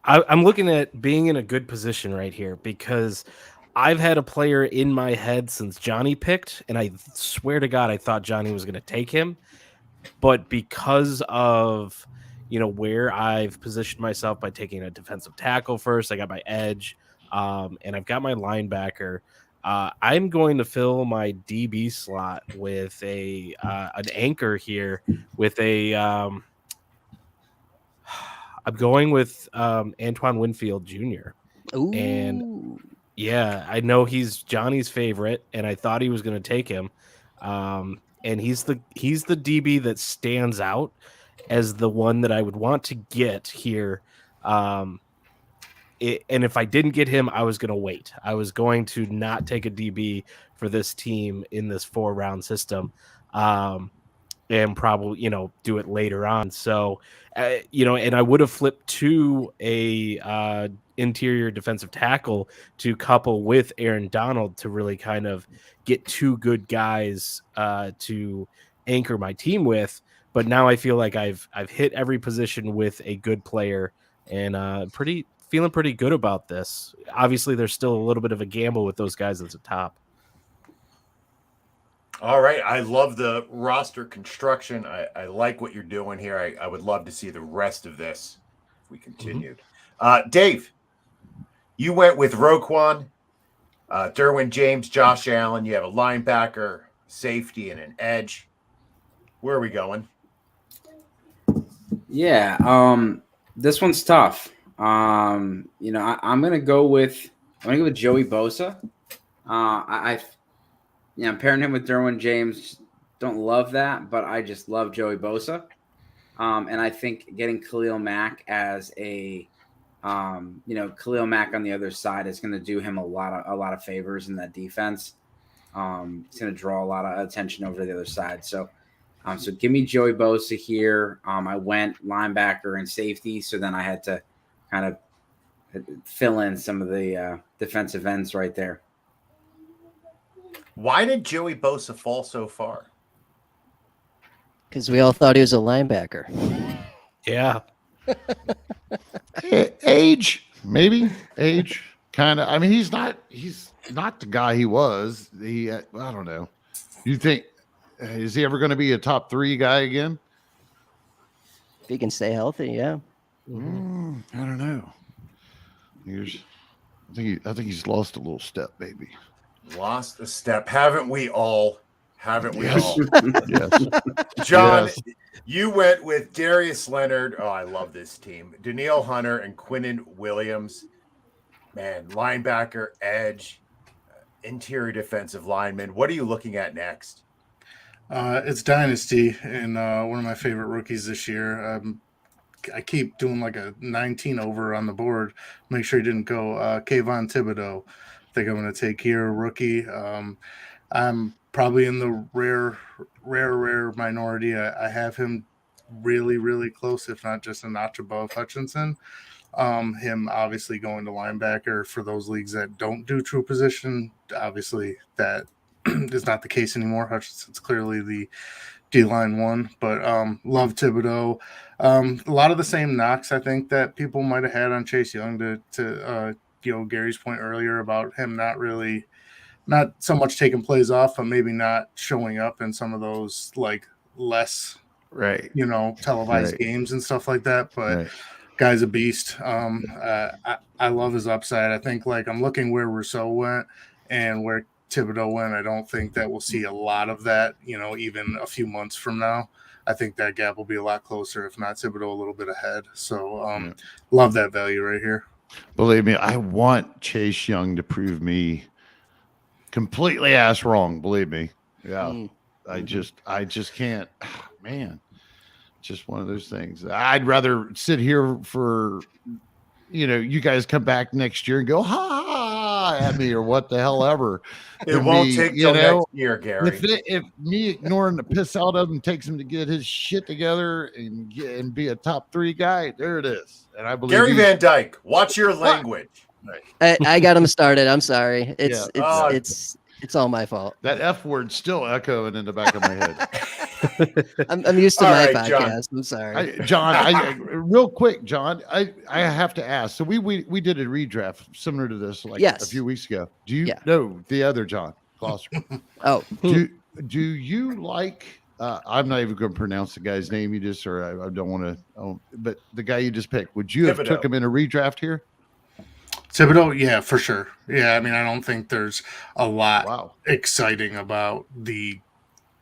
I'm looking at being in a good position right here because I've had a player in my head since Johnny picked, and I swear to God, I thought Johnny was going to take him. But because of where I've positioned myself by taking a defensive tackle first, I got my edge, and I've got my linebacker. I'm going to fill my DB slot with an anchor here with a. I'm going with Antoine Winfield Jr. Ooh. And yeah, I know he's Johnny's favorite, and I thought he was going to take him. And he's the DB that stands out as the one that I would want to get here. And if I didn't get him, I was going to wait. I was going to not take a DB for this team in this 4-round system, and probably do it later on. So, and I would have flipped to a interior defensive tackle to couple with Aaron Donald to really kind of get 2 good guys to anchor my team with. But now I feel like I've hit every position with a good player, and feeling pretty good about this. Obviously, there's still a little bit of a gamble with those guys at the top. All right. I love the roster construction. I like what you're doing here. I would love to see the rest of this if we continued. Dave, you went with Roquan, Derwin James, Josh Allen. You have a linebacker, safety, and an edge. Where are we going? Yeah, this one's tough. I'm gonna go with Joey Bosa. I'm pairing him with Derwin James. Don't love that, but I just love Joey Bosa. And I think getting Khalil Mack as a Khalil Mack on the other side is going to do him a lot of favors in that defense. It's going to draw a lot of attention over to the other side. So give me Joey Bosa here. I went linebacker and safety, so then I had to kind of fill in some of the defensive ends right there. Why did Joey Bosa fall so far? Because we all thought he was a linebacker. Yeah. Age, maybe age, kind of. I mean, he's not the guy he was. I don't know. You think is he ever going to be a top 3 guy again? If he can stay healthy, yeah. I don't know. I think he's lost a little step, maybe. Lost a step. Haven't we all? Haven't we Yes. all? Yes. John, Yes. you went with Darius Leonard. Oh, I love this team. Danielle Hunter and Quinnen Williams. Man, linebacker, edge, interior defensive lineman. What are you looking at next? It's Dynasty, and one of my favorite rookies this year. I keep doing like a 19 over on the board. Make sure he didn't go. Kayvon Thibodeau. I think I'm going to take here, rookie. I'm probably in the rare minority. I have him really, really close, if not just a notch above Hutchinson. Him obviously going to linebacker for those leagues that don't do true position. Obviously, that is not the case anymore. Hutchinson's clearly the D-line one, but love Thibodeau. A lot of the same knocks I think that people might have had on Chase Young to Gary's point earlier about him not so much taking plays off, but maybe not showing up in some of those like less televised games and stuff like that. But guy's a beast. I love his upside. I think like I'm looking where Rousseau went and where Thibodeau went. I don't think that we'll see a lot of that, even a few months from now. I think that gap will be a lot closer, if not Thibodeau a little bit ahead. So love that value right here. Believe me, I want Chase Young to prove me completely ass wrong. Believe me. Yeah. I just can't, man, just one of those things. I'd rather sit here for, you guys come back next year and go, ha at me or what the hell ever. It won't take till next year, Gary. If me ignoring the piss out of him takes him to get his shit together and be a top 3 guy, there it is. And I believe Gary Van Dyke, watch your language. I got him started. I'm sorry. It's all my fault. That F word still echoing in the back of my head. I'm used to my podcast. John. I'm sorry. John, real quick, John, I have to ask. So we did a redraft similar to this a few weeks ago. Do you know the other John Glosser? Oh. Do you like I'm not even going to pronounce the guy's name you just I don't want to but the guy you just picked, would you have took him in a redraft here? Thibodeau, yeah, for sure. Yeah, I mean, I don't think there's a lot exciting about the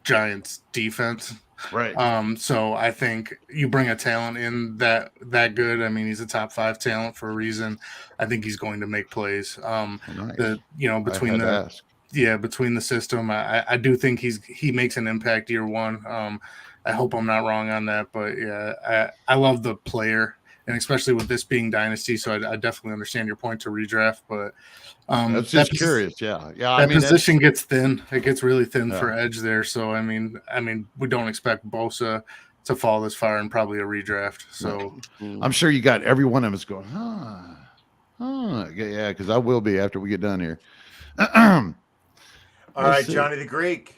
Giants defense. Right. So I think you bring a talent in that good. I mean, he's a top 5 talent for a reason. I think he's going to make plays. Nice. Between the system, I do think he makes an impact year one. I hope I'm not wrong on that, but yeah, I love the player. And especially with this being Dynasty, so I definitely understand your point to redraft. But that's just curious, yeah. That position gets thin; it gets really thin for edge there. So I mean, we don't expect Bosa to fall this far in probably a redraft. So I'm sure you got every one of us going, yeah, because I will be after we get done here. All right, Johnny the Greek.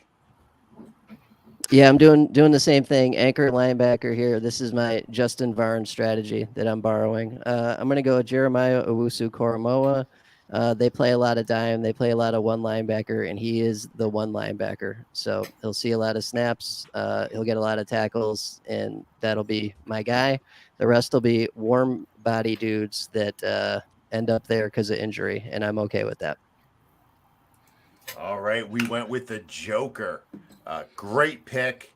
Yeah, I'm doing the same thing. Anchor linebacker here. This is my Justin Varn strategy that I'm borrowing. I'm going to go with Jeremiah Owusu-Koramoah. They play a lot of dime. They play a lot of one linebacker, and he is the one linebacker. So he'll see a lot of snaps. He'll get a lot of tackles, and that'll be my guy. The rest will be warm body dudes that end up there because of injury, and I'm okay with that. All right, we went with the Joker. Great pick.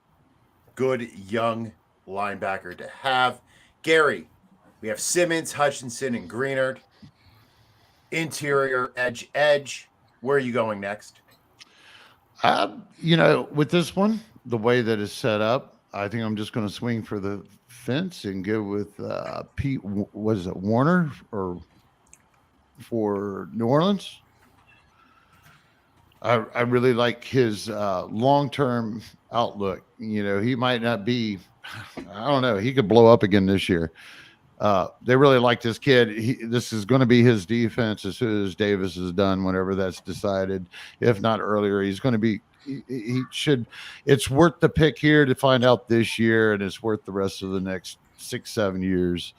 Good young linebacker to have. Gary, we have Simmons, Hutchinson, and Greenard. Interior edge. Where are you going next? With this one, the way that it's set up, I think I'm just going to swing for the fence and go with Pete. Was it Warner or for New Orleans? I really like his long-term outlook. He might not be, I don't know, he could blow up again this year. They really like this kid. This is going to be his defense as soon as Davis is done, whenever that's decided. If not earlier, he's going to be, he should, it's worth the pick here to find out this year, and it's worth the rest of the next 6-7 years.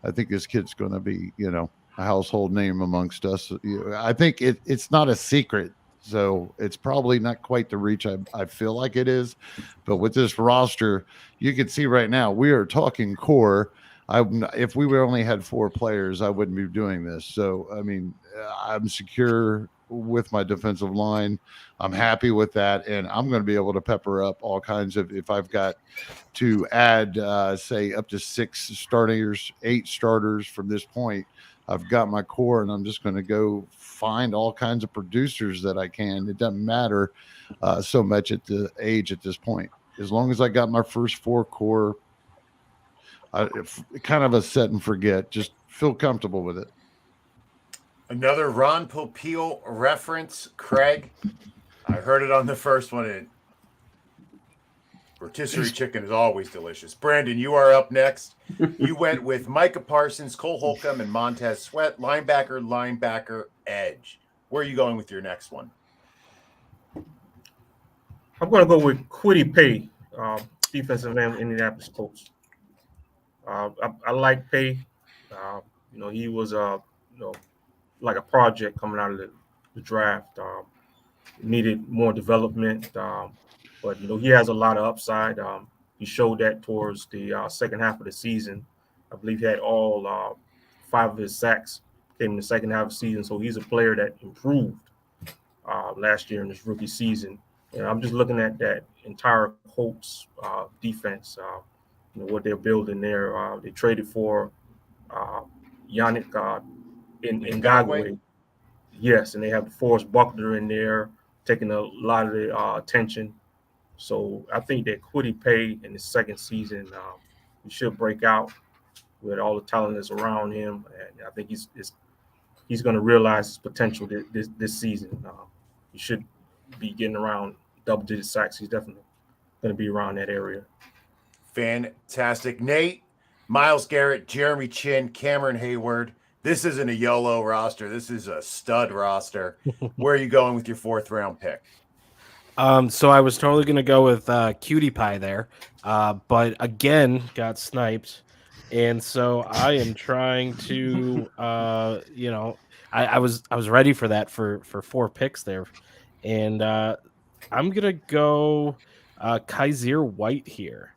I think this kid's going to be, a household name amongst us. I think it's not a secret. So it's probably not quite the reach I feel like it is. But with this roster, you can see right now, we are talking core. If we only had 4 players, I wouldn't be doing this. So, I mean, I'm secure with my defensive line. I'm happy with that. And I'm going to be able to pepper up all kinds of, if I've got to add, say, up to 6 starters, 8 starters from this point, I've got my core, and I'm just going to go find all kinds of producers that I can. It doesn't matter so much at the age at this point. As long as I got my first 4 core, kind of a set and forget. Just feel comfortable with it. Another Ron Popeil reference, Craig. I heard it on the first one. And rotisserie chicken is always delicious. Brandon, you are up next. You went with Micah Parsons, Cole Holcomb, and Montez Sweat, linebacker, edge. Where are you going with your next one? I'm going to go with Kwity Paye, defensive end, Indianapolis Colts. I like Paye. He was like a project coming out of the draft. Needed more development, but he has a lot of upside. He showed that towards the second half of the season. I believe he had all 5 of his sacks came in the second half of the season. So he's a player that improved last year in his rookie season. And I'm just looking at that entire Colts defense, what they're building there. They traded for Yannick Ngakoue. Yes, and they have Forrest Buckner in there taking a lot of the attention. So I think that Kwity Paye in his second season, he should break out with all the talent that's around him, and I think he's going to realize his potential this season. He should be getting around double-digit sacks. He's definitely going to be around that area. Fantastic. Nate, Myles Garrett, Jeremy Chin, Cameron Hayward. This isn't a YOLO roster. This is a stud roster. Where are you going with your 4th round pick? So I was totally going to go with Cutie Pie there, but again, got sniped. And so I am trying to, I was ready for that for 4 picks there. And I'm going to go Kaiser White here.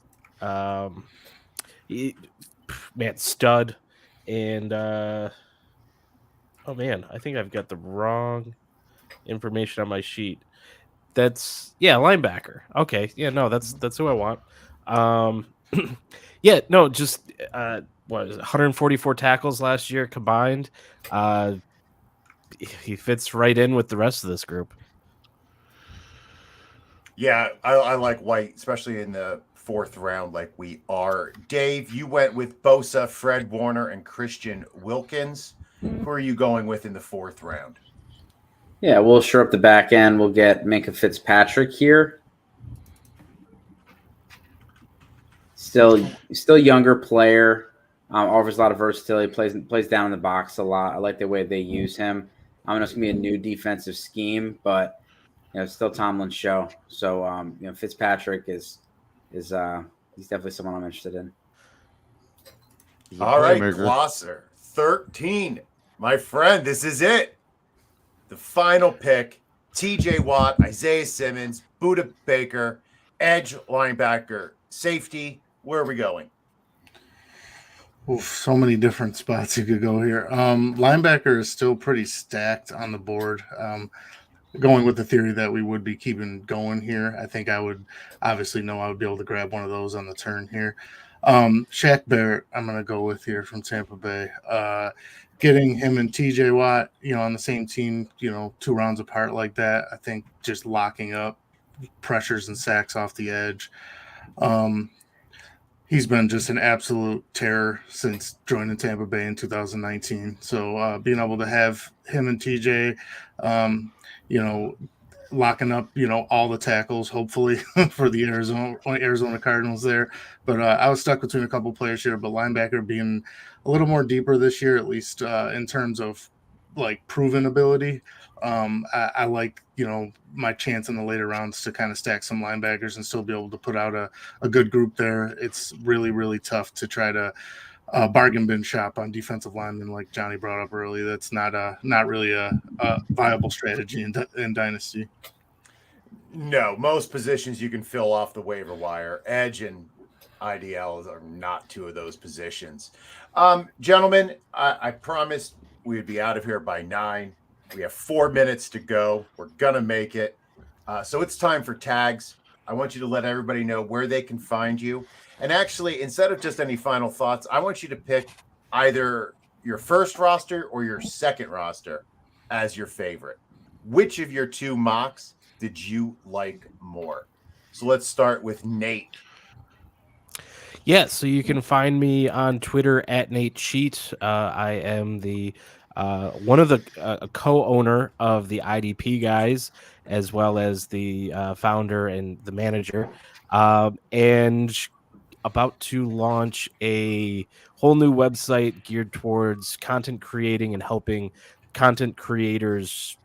Stud. And, oh man, I think I've got the wrong information on my sheet. That's linebacker. Okay. Yeah, no, that's who I want. Yeah, no, just what is it, 144 tackles last year combined. He fits right in with the rest of this group. Yeah, I like White, especially in the 4th round, like we are. Dave, you went with Bosa, Fred Warner, and Christian Wilkins. Who are you going with in the 4th round? Yeah, we'll shore up the back end. We'll get Minkah Fitzpatrick here. Still younger player. Offers a lot of versatility. Plays down in the box a lot. I like the way they use him. I know it's gonna be a new defensive scheme, but it's still Tomlin's show. So Fitzpatrick is he's definitely someone I'm interested in. All right, Glosser, 13. My friend, this is it. The final pick, TJ Watt, Isaiah Simmons, Budda Baker, edge, linebacker, safety. Where are we going? Oof, so many different spots you could go here. Linebacker is still pretty stacked on the board. Going with the theory that we would be keeping going here, I think I would obviously know I would be able to grab one of those on the turn here. Shaq Barrett, I'm going to go with here from Tampa Bay. Getting him and TJ Watt, on the same team, 2 rounds apart like that, I think just locking up pressures and sacks off the edge. He's been just an absolute terror since joining Tampa Bay in 2019. So being able to have him and TJ, locking up, all the tackles, hopefully for the Arizona Cardinals there. But I was stuck between a couple players here, but linebacker being a little more deeper this year, at least in terms of like proven ability. I like, my chance in the later rounds to kind of stack some linebackers and still be able to put out a good group there. It's really, really tough to try to bargain bin shop on defensive linemen like Johnny brought up early. That's not really a viable strategy in Dynasty. No, most positions you can fill off the waiver wire. Edge and IDLs are not 2 of those positions. Gentlemen, I promised we would be out of here by 9. We have 4 minutes to go. We're going to make it. So it's time for tags. I want you to let everybody know where they can find you. And actually, instead of just any final thoughts, I want you to pick either your first roster or your second roster as your favorite. Which of your 2 mocks did you like more? So let's start with Nate. Yeah, so you can find me on Twitter at Nate Cheat. I am the one of the co-owner of the IDP guys, as well as the founder and the manager, and about to launch a whole new website geared towards content creating and helping content creators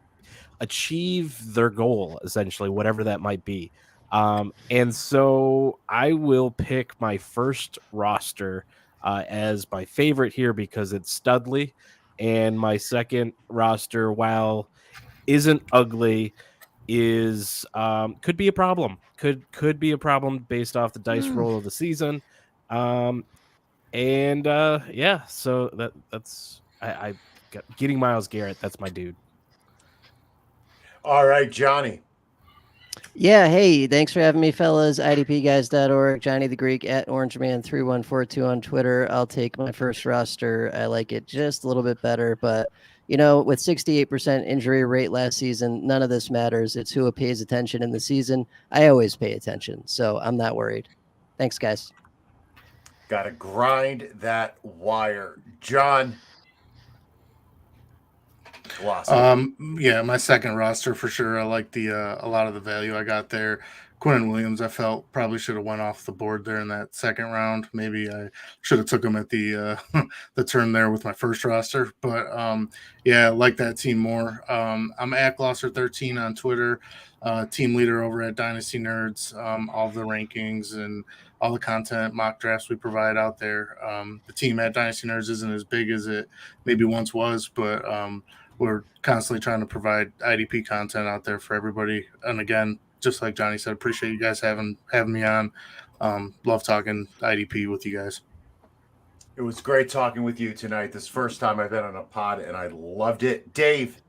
achieve their goal, essentially, whatever that might be. And so I will pick my first roster as my favorite here because it's Studley. And my second roster, while isn't ugly, is could be a problem. Could be a problem based off the dice roll of the season. So that's I got getting Myles Garrett. That's my dude. All right, Johnny. Yeah, hey, thanks for having me, fellas. IDPguys.org, Johnny the Greek at OrangeMan3142 on Twitter. I'll take my first roster. I like it just a little bit better, but with 68% injury rate last season, none of this matters. It's who pays attention in the season. I always pay attention, so I'm not worried. Thanks, guys. Got to grind that wire. John. Yeah, my second roster for sure. I like the a lot of the value I got there. Quinn Williams, I felt probably should have went off the board there in that second round. Maybe I should have took him at the the turn there with my first roster. But yeah, I like that team more. I'm at Glosser13 on Twitter, team leader over at Dynasty Nerds. All the rankings and all the content, mock drafts we provide out there. The team at Dynasty Nerds isn't as big as it maybe once was, but we're constantly trying to provide IDP content out there for everybody. And again, just like Johnny said, appreciate you guys having me on. Love talking IDP with you guys. It was great talking with you tonight. This first time I've been on a pod, and I loved it. Dave.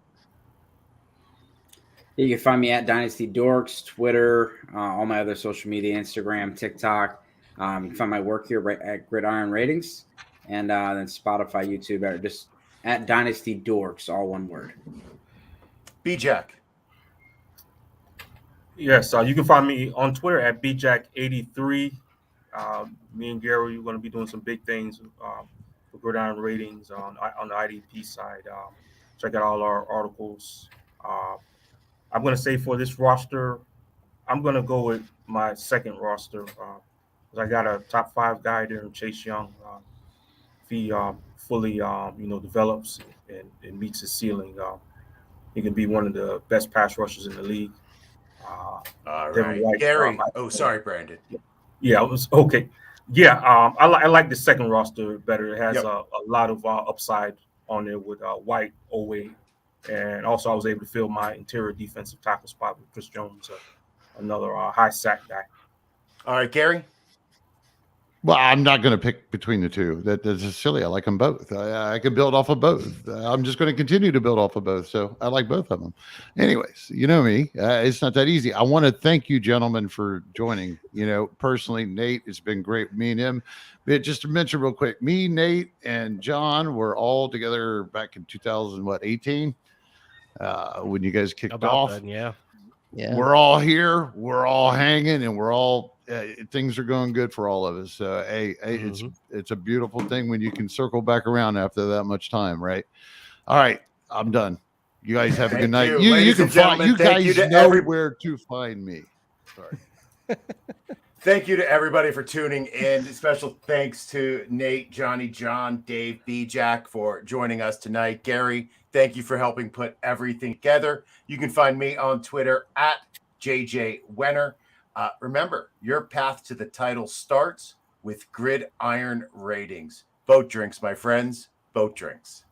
You can find me at Dynasty Dorks, Twitter, all my other social media, Instagram, TikTok. You can find my work here right at Gridiron Ratings, and then Spotify, YouTube, or just at Dynasty Dorks, all one word. B-Jack. Yes, you can find me on Twitter at BJack83. Me and Gary are going to be doing some big things for Gridiron Ratings on the IDP side. Check out all our articles. I'm going to say for this roster, I'm going to go with my second roster. I got a top 5 guy there in Chase Young. If he fully, develops and meets his ceiling, he can be one of the best pass rushers in the league. All right, White, Gary. Sorry, Brandon. Yeah, it was okay. Yeah, I like the second roster better. It has a lot of upside on there with White, Owe, and also I was able to fill my interior defensive tackle spot with Chris Jones, another high sack guy. All right, Gary. Well, I'm not going to pick between the two. That's silly. I like them both. I can build off of both. I'm just going to continue to build off of both. So I like both of them. Anyways, you know me. It's not that easy. I want to thank you, gentlemen, for joining. Personally, Nate, it's been great. Me and him. But just to mention real quick, me, Nate, and John were all together back in 2018 when you guys kicked off. Then, yeah. We're all here. We're all hanging, and we're all. Things are going good for all of us. Hey, it's a beautiful thing when you can circle back around after that much time, right? All right, I'm done. You guys have a good night. You can find you guys know where to find me. Sorry. Thank you to everybody for tuning in. Special thanks to Nate, Johnny, John, Dave, B-Jack for joining us tonight. Gary, thank you for helping put everything together. You can find me on Twitter at JJ Wenner. Remember, your path to the title starts with Gridiron Ratings. Boat drinks, my friends. Boat drinks.